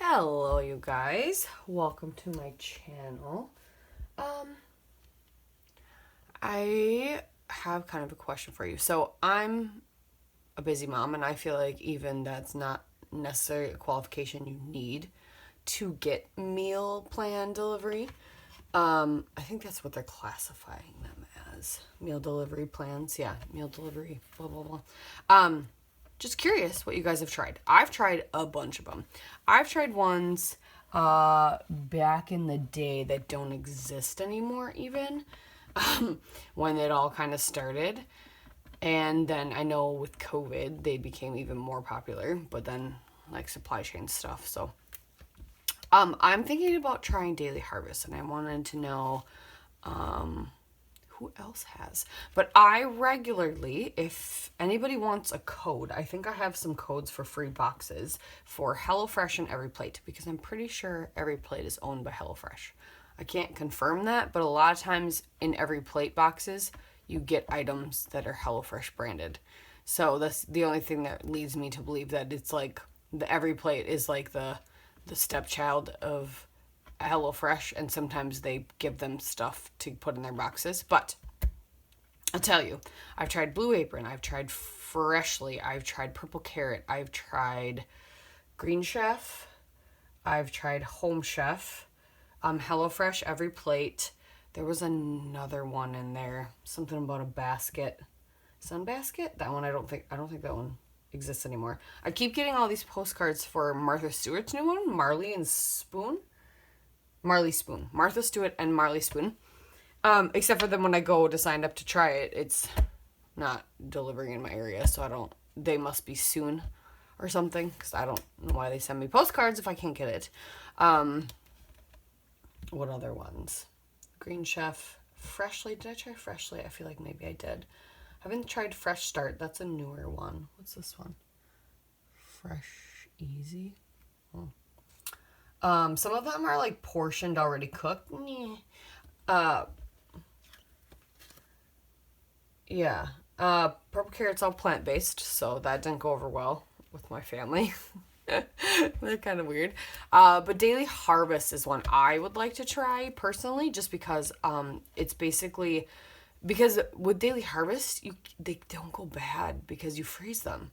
Hello, you guys. Welcome to my channel. I have kind of a question for you. So I'm a busy mom, and I feel like even that's not necessarily a qualification you need to get meal plan delivery. I think that's what they're classifying them as. Meal delivery plans. Yeah, meal delivery, blah, blah, blah. Just curious what you guys have tried. I've tried a bunch of them. I've tried ones back in the day that don't exist anymore even, when it all kind of started. And then I know with COVID, they became even more popular, but then like supply chain stuff. So I'm thinking about trying Daily Harvest, and I wanted to know who else has. But I regularly, if anybody wants a code, I think I have some codes for free boxes for Hellofresh and Every Plate, because I'm pretty sure Every Plate is owned by Hellofresh. I can't confirm that, but a lot of times in Every Plate boxes, you get items that are Hellofresh branded. So that's the only thing that leads me to believe that it's like the Every Plate is like the stepchild of HelloFresh, and sometimes they give them stuff to put in their boxes. But I'll tell you, I've tried Blue Apron, I've tried Freshly, I've tried Purple Carrot, I've tried Green Chef, I've tried Home Chef, HelloFresh, Every Plate. There was another one in there, something about a basket, Sunbasket. That one I don't think that one exists anymore. I keep getting all these postcards for Martha Stewart's new one, Marley Spoon, Martha Stewart and Marley Spoon. Except for then when I go to sign up to try it, it's not delivering in my area, so they must be soon or something, because I don't know why they send me postcards if I can't get it. What other ones? Green Chef, Freshly. Did I try Freshly? I feel like maybe I did. I haven't tried Fresh Start. That's a newer one. What's this one? Fresh Easy. Some of them are like portioned, already cooked. Yeah. Purple Carrot's all plant-based, so that didn't go over well with my family. They're kind of weird. But Daily Harvest is one I would like to try personally, just because it's basically, because with Daily Harvest, they don't go bad because you freeze them.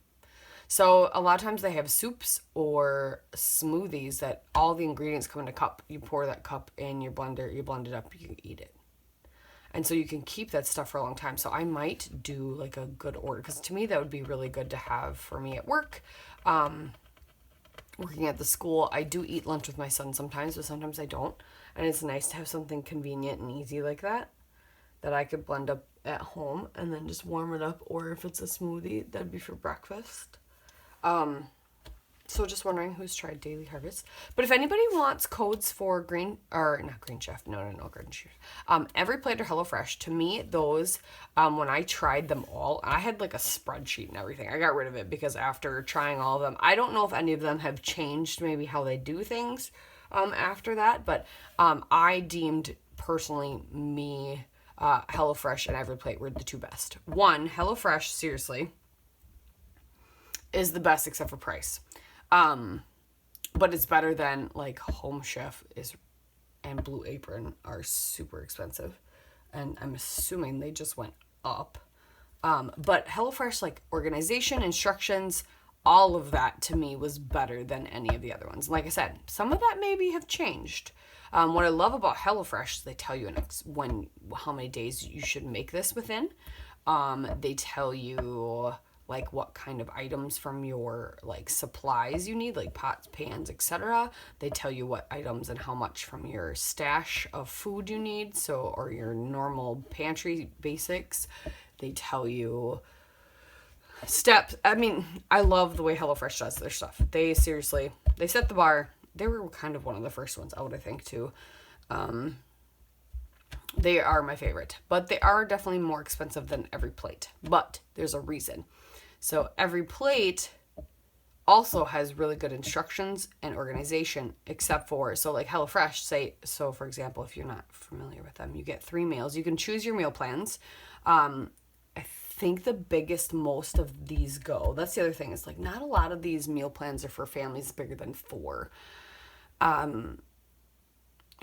So a lot of times they have soups or smoothies that all the ingredients come in a cup. You pour that cup in your blender, you blend it up, you can eat it. And so you can keep that stuff for a long time. So I might do like a good order, because to me that would be really good to have for me at work. Working at the school, I do eat lunch with my son sometimes, but sometimes I don't. And it's nice to have something convenient and easy like that I could blend up at home and then just warm it up. Or if it's a smoothie, that'd be for breakfast. So just wondering who's tried Daily Harvest. But if anybody wants codes for Green Chef, Every Plate or HelloFresh, to me, those, when I tried them all, I had like a spreadsheet and everything. I got rid of it because after trying all of them, I don't know if any of them have changed maybe how they do things, after that, but, I deemed personally HelloFresh and Every Plate were the two best. One, HelloFresh, seriously, is the best except for price. But it's better than like Home Chef and Blue Apron are super expensive, and I'm assuming they just went up. But HelloFresh, like organization, instructions, all of that to me was better than any of the other ones. Like I said, some of that maybe have changed. What I love about HelloFresh is they tell you how many days you should make this within. They tell you like what kind of items from your like supplies you need, like pots, pans, etc. They tell you what items and how much from your stash of food you need, or your normal pantry basics. They tell you steps. I mean, I love the way HelloFresh does their stuff. They set the bar. They were kind of one of the first ones out, I think, too. They are my favorite, but they are definitely more expensive than Every Plate. But there's a reason. So Every Plate also has really good instructions and organization, except for, so like HelloFresh, for example, if you're not familiar with them, you get 3 meals. You can choose your meal plans. I think the biggest most of these go. That's the other thing. It's like not a lot of these meal plans are for families bigger than 4.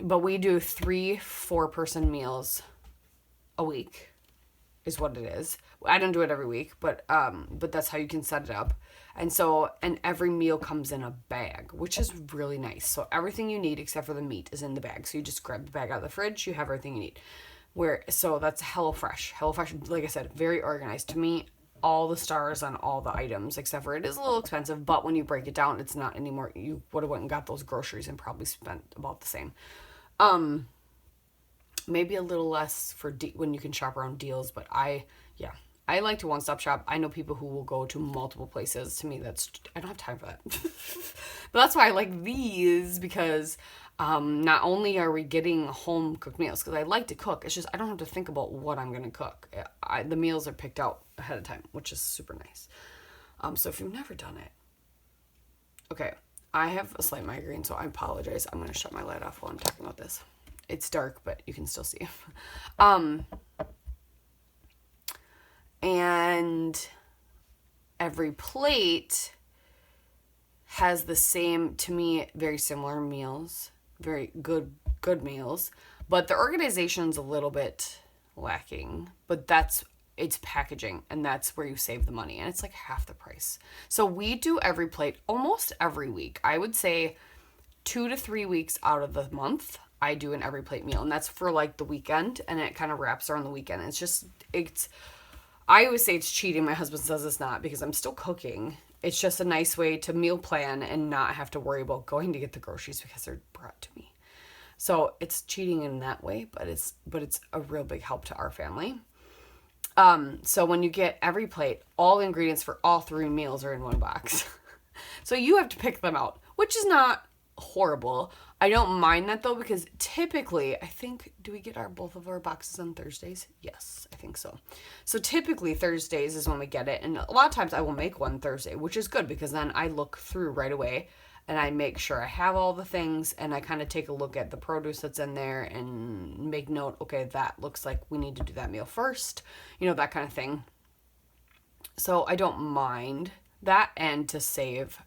But we do 3 4-person meals a week is what it is. I don't do it every week, but that's how you can set it up. And every meal comes in a bag, which is really nice. So everything you need except for the meat is in the bag. So you just grab the bag out of the fridge, you have everything you need. So that's Hellofresh. Hellofresh, like I said, very organized. To me, all the stars on all the items, except for it is a little expensive, but when you break it down, it's not anymore. You would have went and got those groceries and probably spent about the same. Maybe a little less for when you can shop around deals, but I like to one-stop shop. I know people who will go to multiple places. To me, I don't have time for that. But that's why I like these, because not only are we getting home cooked meals, because I like to cook, it's just I don't have to think about what I'm going to cook. The meals are picked out ahead of time, which is super nice. So if you've never done it, okay, I have a slight migraine, so I apologize. I'm going to shut my light off while I'm talking about this. It's dark, but you can still see. And every plate has the same, to me, very similar meals, very good meals, but the organization's a little bit lacking, but it's packaging, and that's where you save the money, and it's like half the price. So we do every plate almost every week. I would say 2 to 3 weeks out of the month, I do an every plate meal, and that's for like the weekend, and it kind of wraps around the weekend. I always say it's cheating. My husband says it's not, because I'm still cooking. It's just a nice way to meal plan and not have to worry about going to get the groceries because they're brought to me. So it's cheating in that way, but it's a real big help to our family. So when you get every plate, all the ingredients for all 3 meals are in one box. So you have to pick them out, which is not horrible. I don't mind that though, because typically, I think, do we get both of our boxes on Thursdays? Yes, I think so. So typically Thursdays is when we get it, and a lot of times I will make one Thursday, which is good, because then I look through right away and I make sure I have all the things, and I kind of take a look at the produce that's in there and make note, okay, that looks like we need to do that meal first, that kind of thing. So I don't mind that, and to save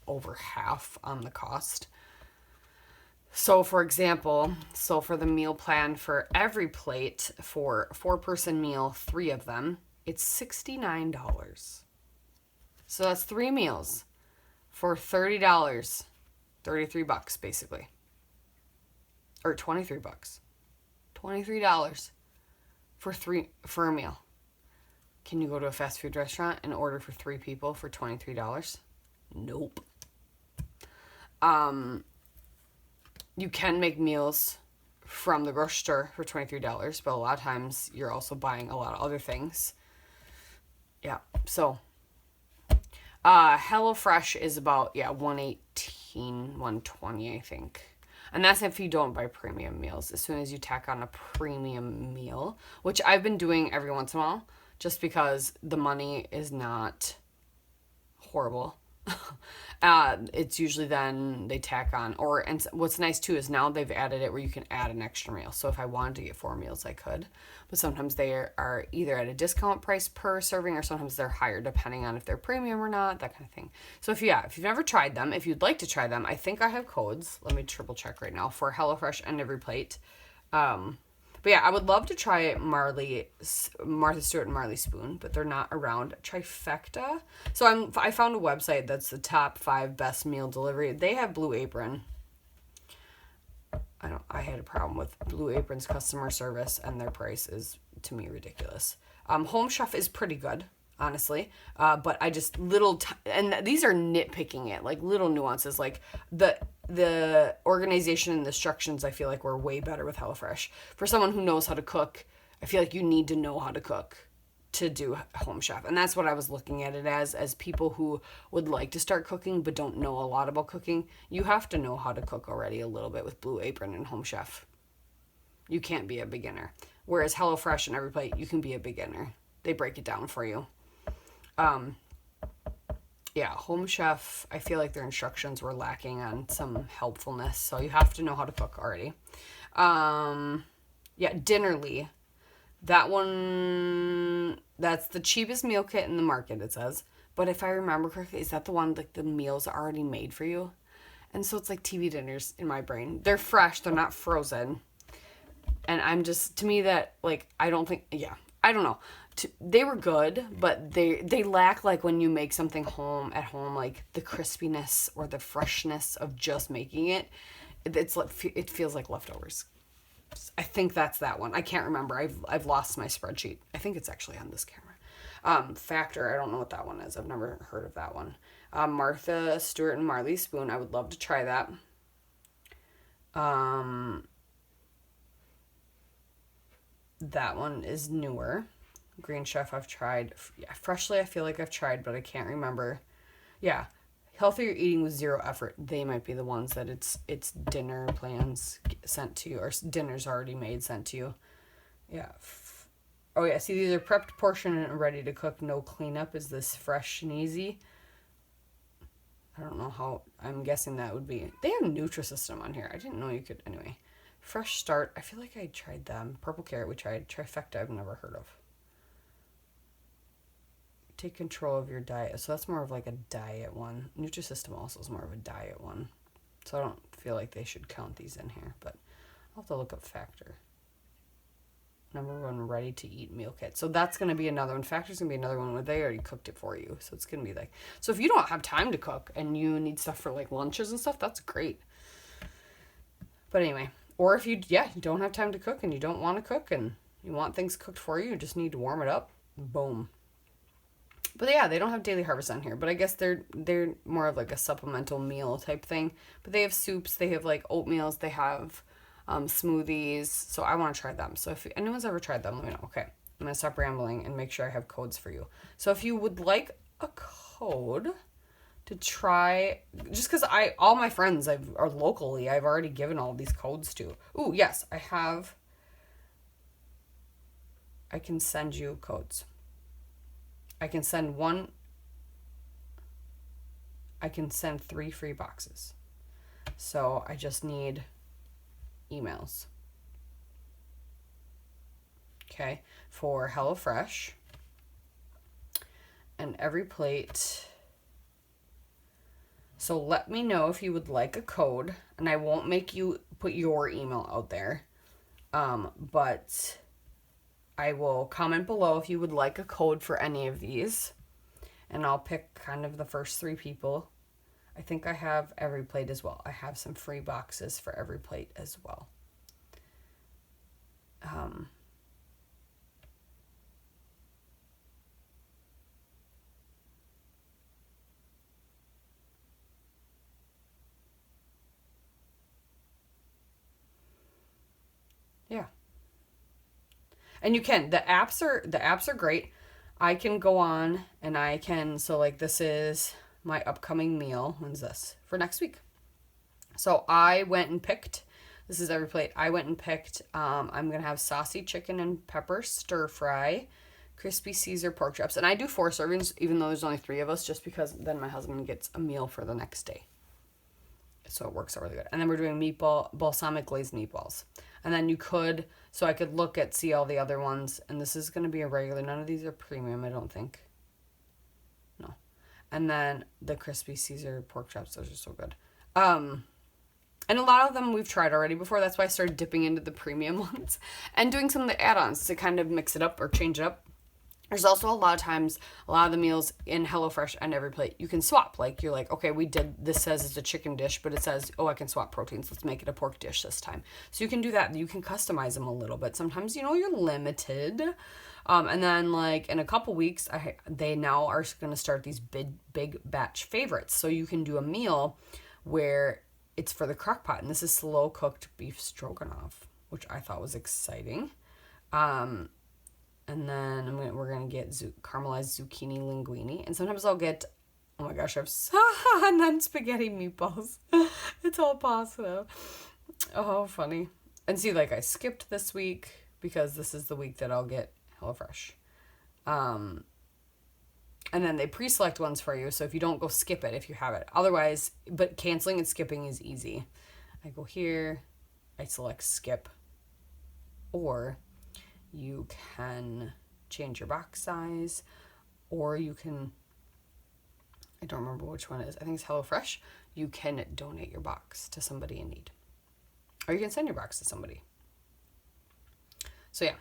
over half on the cost. So for example, for the meal plan for every plate, for 4-person meal, 3 of them, it's $69. So that's 3 meals for $30, $33 basically. Or $23. $23 for a meal. Can you go to a fast food restaurant and order for 3 people for $23? Nope. You can make meals from the grocery store for $23, but a lot of times you're also buying a lot of other things. Yeah, so Hellofresh is about $118, $120, I think. And that's if you don't buy premium meals. As soon as you tack on a premium meal, which I've been doing every once in a while, just because the money is not horrible. It's usually then they tack on, and what's nice too is now they've added it where you can add an extra meal. So if I wanted to get 4 meals, I could, but sometimes they are either at a discount price per serving, or sometimes they're higher depending on if they're premium or not, that kind of thing. So if you've never tried them, if you'd like to try them, I think I have codes. Let me triple check right now for HelloFresh and every plate. But yeah, I would love to try Martha Stewart and Marley Spoon, but they're not around. Trifecta. So I found a website that's the top 5 best meal delivery. They have Blue Apron. I had a problem with Blue Apron's customer service, and their price is, to me, ridiculous. Home Chef is pretty good, honestly. But I just and these are nitpicking it, like little nuances, like the organization and the instructions. I feel like were way better with HelloFresh. For someone who knows how to cook, I feel like you need to know how to cook to do Home Chef. And that's what I was looking at it as people who would like to start cooking but don't know a lot about cooking. You have to know how to cook already a little bit with Blue Apron and Home Chef. You can't be a beginner. Whereas HelloFresh and every plate, you can be a beginner. They break it down for you. Home Chef, I feel like their instructions were lacking on some helpfulness, so you have to know how to cook already. Dinnerly, that one, that's the cheapest meal kit in the market, it says. But if I remember correctly, is that the one like the meals are already made for you? And so it's like TV dinners in my brain. They're fresh, they're not frozen. And I'm just, to me, that, like, I don't think, yeah, I don't know. They were good, but they lack, like, when you make something at home, like, the crispiness or the freshness of just making it. It feels like leftovers. I think that's that one. I can't remember. I've lost my spreadsheet. I think it's actually on this camera. Factor, I don't know what that one is. I've never heard of that one. Martha Stewart and Marley Spoon. I would love to try that. That one is newer. Green Chef I've tried. Yeah, Freshly I feel like I've tried, but I can't remember. Yeah. Healthier Eating with Zero Effort. They might be the ones that it's dinner plans sent to you, or dinner's already made sent to you. Yeah. Oh yeah, see, these are prepped, portioned, and ready to cook. No cleanup. Is this fresh and easy? I don't know how. I'm guessing that would be. They have Nutrisystem on here. I didn't know you could. Anyway. Fresh Start. I feel like I tried them. Purple Carrot we tried. Trifecta I've never heard of. Take control of your diet. So that's more of like a diet one. Nutrisystem also is more of a diet one. So I don't feel like they should count these in here, but I'll have to look up Factor. Number 1, ready to eat meal kit. So that's going to be another one. Factor's going to be another one where they already cooked it for you. So it's going to be like, so if you don't have time to cook and you need stuff for like lunches and stuff, that's great. But anyway, or if you don't have time to cook and you don't want to cook and you want things cooked for you, you just need to warm it up, boom. But yeah, they don't have Daily Harvest on here, but I guess they're more of like a supplemental meal type thing. But they have soups, they have like oatmeals, they have smoothies. So I want to try them. So if anyone's ever tried them, let me know. Okay, I'm going to stop rambling and make sure I have codes for you. So if you would like a code to try, just because all my friends are locally, I've already given all these codes to. Ooh, yes, I have. I can send you codes. I can send 3 free boxes. So I just need emails. Okay, for Hellofresh. And every plate. So let me know if you would like a code, and I won't make you put your email out there. But I will comment below if you would like a code for any of these, and I'll pick kind of the first 3 people. I think I have every plate as well. I have some free boxes for every plate as well. Yeah. And you can, the apps are great. I can go on and I can, so like this is my upcoming meal. When's this? For next week. So I went and picked, this is every plate. I went and picked, I'm going to have saucy chicken and pepper stir fry, crispy Caesar pork chops. And I do 4 servings, even though there's only 3 of us, just because then my husband gets a meal for the next day. So it works out really good. And then we're doing balsamic glazed meatballs. And then I could see all the other ones. And this is going to be a regular. None of these are premium, I don't think. No. And then the crispy Caesar pork chops, those are so good. And a lot of them we've tried already before. That's why I started dipping into the premium ones. And doing some of the add-ons to kind of mix it up or change it up. There's also a lot of times, a lot of the meals in HelloFresh and every plate, you can swap. Like, you're like, okay, this says it's a chicken dish, but it says, oh, I can swap proteins. Let's make it a pork dish this time. So you can do that. You can customize them a little bit. Sometimes, you're limited. And then, like, in a couple weeks, they now are going to start these big batch favorites. So you can do a meal where it's for the crock pot. And this is slow-cooked beef stroganoff, which I thought was exciting. And then we're going to get caramelized zucchini linguine. And sometimes I'll get, oh my gosh, and then spaghetti meatballs. It's all pasta. Oh, funny. And see, like, I skipped this week because this is the week that I'll get HelloFresh. And then they pre-select ones for you. So if you don't, go skip it if you have it. Otherwise, but canceling and skipping is easy. I go here, I select skip, or you can change your box size, or you can I don't remember which one it is. I think it's Hellofresh. You can donate your box to somebody in need. Or you can send your box to somebody. So yeah,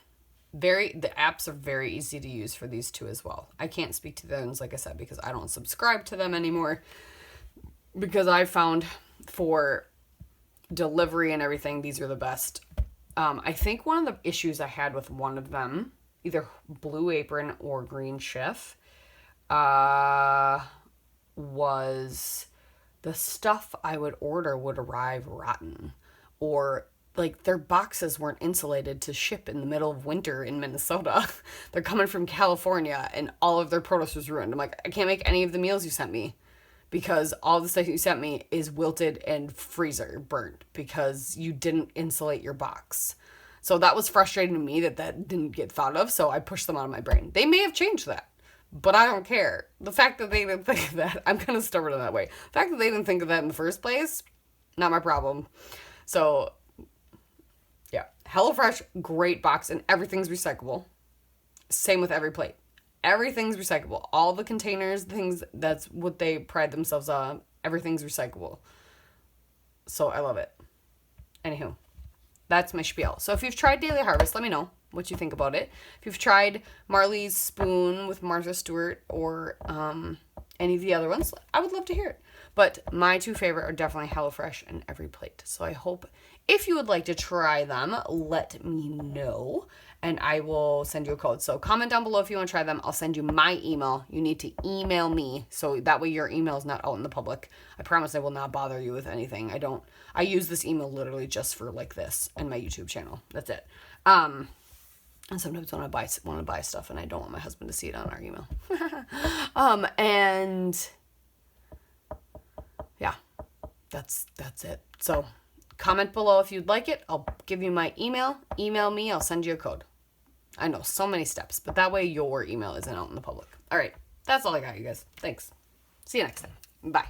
the apps are very easy to use for these two as well. I can't speak to the others, like I said, because I don't subscribe to them anymore. Because I found for delivery and everything, these are the best. I think one of the issues I had with one of them, either Blue Apron or Green Chef, was the stuff I would order would arrive rotten, or like their boxes weren't insulated to ship in the middle of winter in Minnesota. They're coming from California and all of their produce was ruined. I'm like, I can't make any of the meals you sent me because all the stuff you sent me is wilted and freezer burnt because you didn't insulate your box. So that was frustrating to me that didn't get thought of, so I pushed them out of my brain. They may have changed that, but I don't care. The fact that they didn't think of that, I'm kind of stubborn in that way. The fact that they didn't think of that in the first place, not my problem. So, yeah. HelloFresh, great box, and everything's recyclable. Same with every plate. Everything's recyclable. All the containers, things, that's what they pride themselves on. Everything's recyclable. So, I love it. Anywho, that's my spiel. So, if you've tried Daily Harvest, let me know what you think about it. If you've tried Marley's Spoon with Martha Stewart or any of the other ones, I would love to hear it. But my two favorite are definitely HelloFresh and Every Plate. So I hope if you would like to try them, let me know and I will send you a code. So comment down below if you want to try them. I'll send you my email. You need to email me so that way your email is not out in the public. I promise I will not bother you with anything. I use this email literally just for like this and my YouTube channel. That's it. And sometimes when I want to buy stuff and I don't want my husband to see it on our email. And yeah, that's it. So comment below if you'd like it. I'll give you my email. Email me. I'll send you a code. I know, so many steps, but that way your email isn't out in the public. All right. That's all I got, you guys. Thanks. See you next time. Bye.